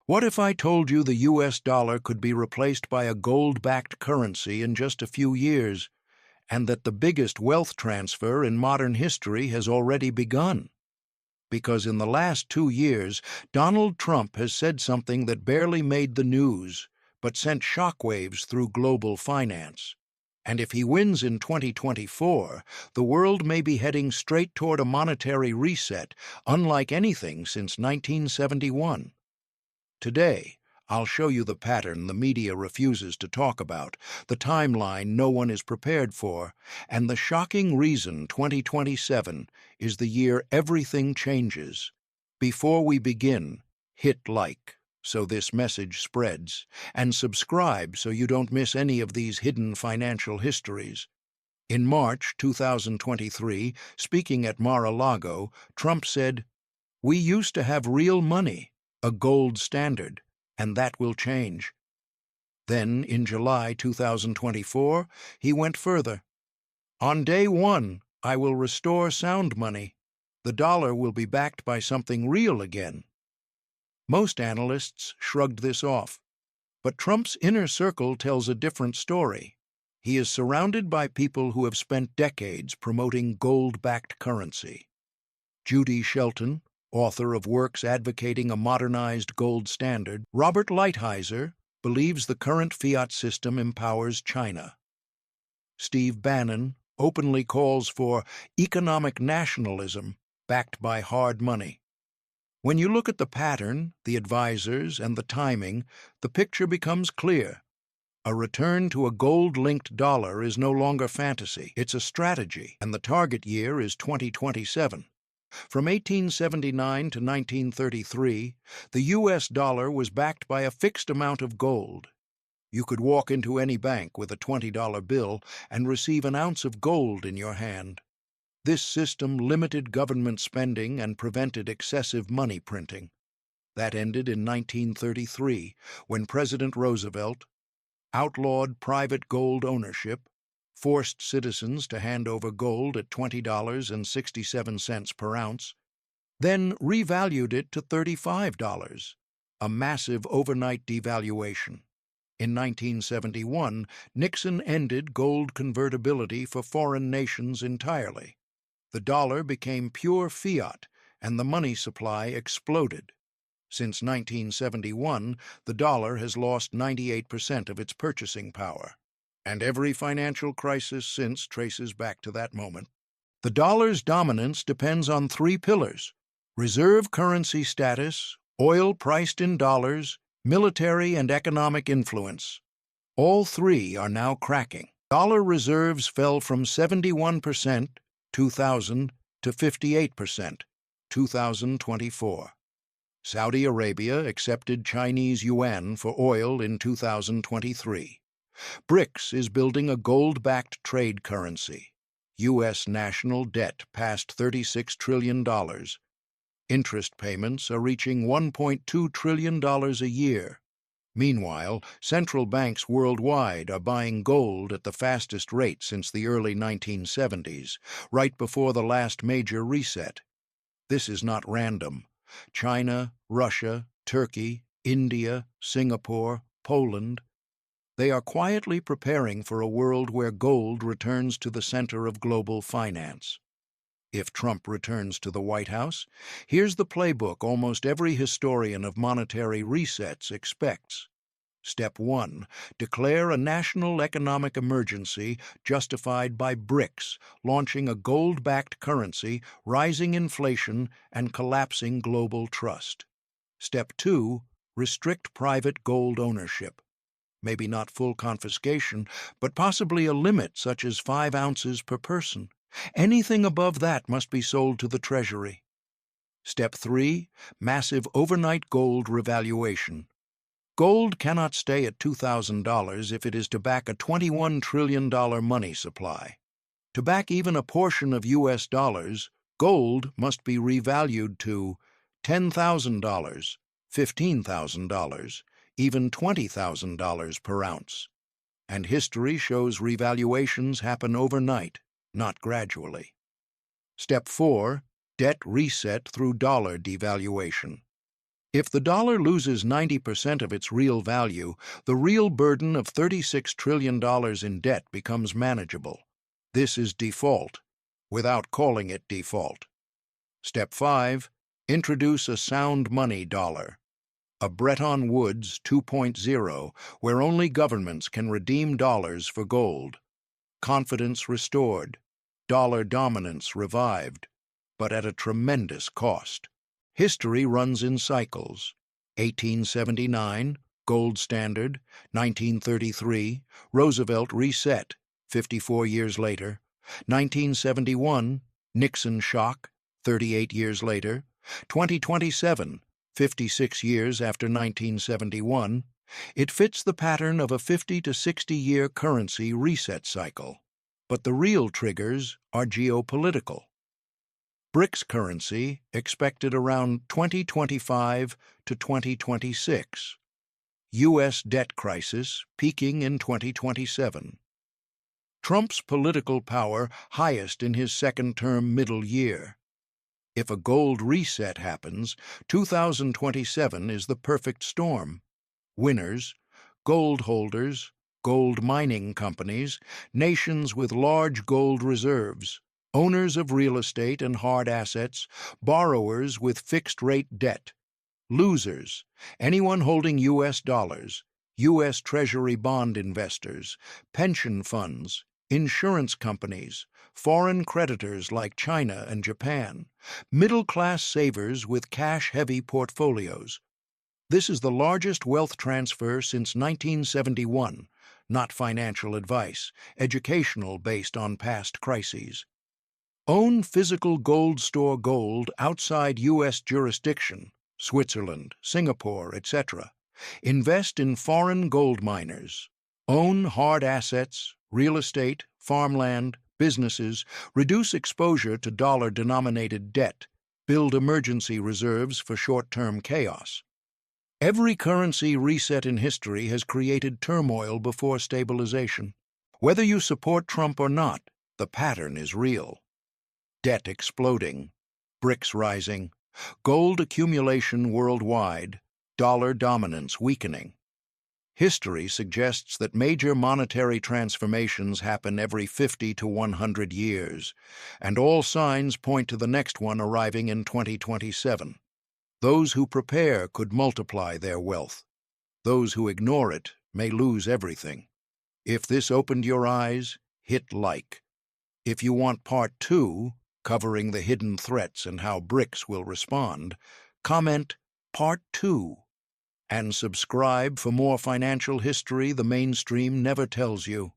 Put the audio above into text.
What if I told you the US dollar could be replaced by a gold-backed currency in just a few years, and that the biggest wealth transfer in modern history has already begun? Because in the last 2 years, Donald Trump has said something that barely made the news, but sent shockwaves through global finance. And if he wins in 2024, the world may be heading straight toward a monetary reset, unlike anything since 1971. Today, I'll show you the pattern the media refuses to talk about, the timeline no one is prepared for, and the shocking reason 2027 is the year everything changes. Before we begin, hit like so this message spreads, and subscribe so you don't miss any of these hidden financial histories. In March 2023, speaking at Mar-a-Lago, Trump said, "We used to have real money, a gold standard, and that will change." Then, in July 2024, he went further. "On day one, I will restore sound money. The dollar will be backed by something real again." Most analysts shrugged this off, but Trump's inner circle tells a different story. He is surrounded by people who have spent decades promoting gold-backed currency. Judy Shelton, author of works advocating a modernized gold standard, Robert Lighthizer believes the current fiat system empowers China. Steve Bannon openly calls for economic nationalism backed by hard money. When you look at the pattern, the advisors, and the timing, the picture becomes clear. A return to a gold-linked dollar is no longer fantasy, it's a strategy, and the target year is 2027. From 1879 to 1933, the US dollar was backed by a fixed amount of gold. You could walk into any bank with a $20 bill and receive an ounce of gold in your hand. This system limited government spending and prevented excessive money printing. That ended in 1933, when President Roosevelt outlawed private gold ownership, forced citizens to hand over gold at $20.67 per ounce, then revalued it to $35, a massive overnight devaluation. In 1971, Nixon ended gold convertibility for foreign nations entirely. The dollar became pure fiat, and the money supply exploded. Since 1971, the dollar has lost 98% of its purchasing power, and every financial crisis since traces back to that moment. The dollar's dominance depends on three pillars: reserve currency status, oil priced in dollars, military and economic influence. All three are now cracking. Dollar reserves fell from 71% 2000 to 58% 2024. Saudi Arabia accepted Chinese yuan for oil in 2023. BRICS is building a gold-backed trade currency. U.S. national debt passed $36 trillion. Interest payments are reaching $1.2 trillion a year. Meanwhile, central banks worldwide are buying gold at the fastest rate since the early 1970s, right before the last major reset. This is not random. China, Russia, Turkey, India, Singapore, Poland, they are quietly preparing for a world where gold returns to the center of global finance. If Trump returns to the White House, here's the playbook almost every historian of monetary resets expects. Step 1. Declare a national economic emergency justified by BRICS, launching a gold-backed currency, rising inflation, and collapsing global trust. Step 2. Restrict private gold ownership. Maybe not full confiscation, but possibly a limit such as 5 ounces per person. Anything above that must be sold to the Treasury. Step 3. Massive overnight gold revaluation. Gold cannot stay at $2,000 if it is to back a $21 trillion money supply. To back even a portion of US dollars, gold must be revalued to $10,000, $15,000, even $20,000 per ounce. And history shows revaluations happen overnight, not gradually. Step 4. Debt reset through dollar devaluation. If the dollar loses 90% of its real value, the real burden of $36 trillion in debt becomes manageable. This is default, without calling it default. Step 5. Introduce a sound money dollar. A Bretton Woods 2.0, where only governments can redeem dollars for gold. Confidence restored. Dollar dominance revived, but at a tremendous cost. History runs in cycles. 1879, gold standard. 1933, Roosevelt reset, 54 years later. 1971, Nixon shock, 38 years later. 2027, 56 years after 1971. It fits the pattern of a 50 to 60-year currency reset cycle. But the real triggers are geopolitical. BRICS currency expected around 2025 to 2026. U.S. debt crisis peaking in 2027. Trump's political power highest in his second-term middle year. If a gold reset happens, 2027 is the perfect storm. Winners: gold holders, gold mining companies, nations with large gold reserves, owners of real estate and hard assets, borrowers with fixed-rate debt. Losers: anyone holding U.S. dollars, U.S. Treasury bond investors, pension funds, insurance companies, foreign creditors like China and Japan, middle-class savers with cash-heavy portfolios. This is the largest wealth transfer since 1971, not financial advice, educational based on past crises. Own physical gold store gold outside U.S. jurisdiction, Switzerland, Singapore, etc. Invest in foreign gold miners. Own hard assets, real estate, farmland, businesses. Reduce exposure to dollar-denominated debt. Build emergency reserves for short-term chaos. Every currency reset in history has created turmoil before stabilization. Whether you support Trump or not, the pattern is real. Debt exploding, BRICS rising, gold accumulation worldwide, dollar dominance weakening. History suggests that major monetary transformations happen every 50 to 100 years, and all signs point to the next one arriving in 2027. Those who prepare could multiply their wealth. Those who ignore it may lose everything. If this opened your eyes, hit like. If you want part 2, covering the hidden threats and how BRICS will respond, comment part 2 and subscribe for more financial history the mainstream never tells you.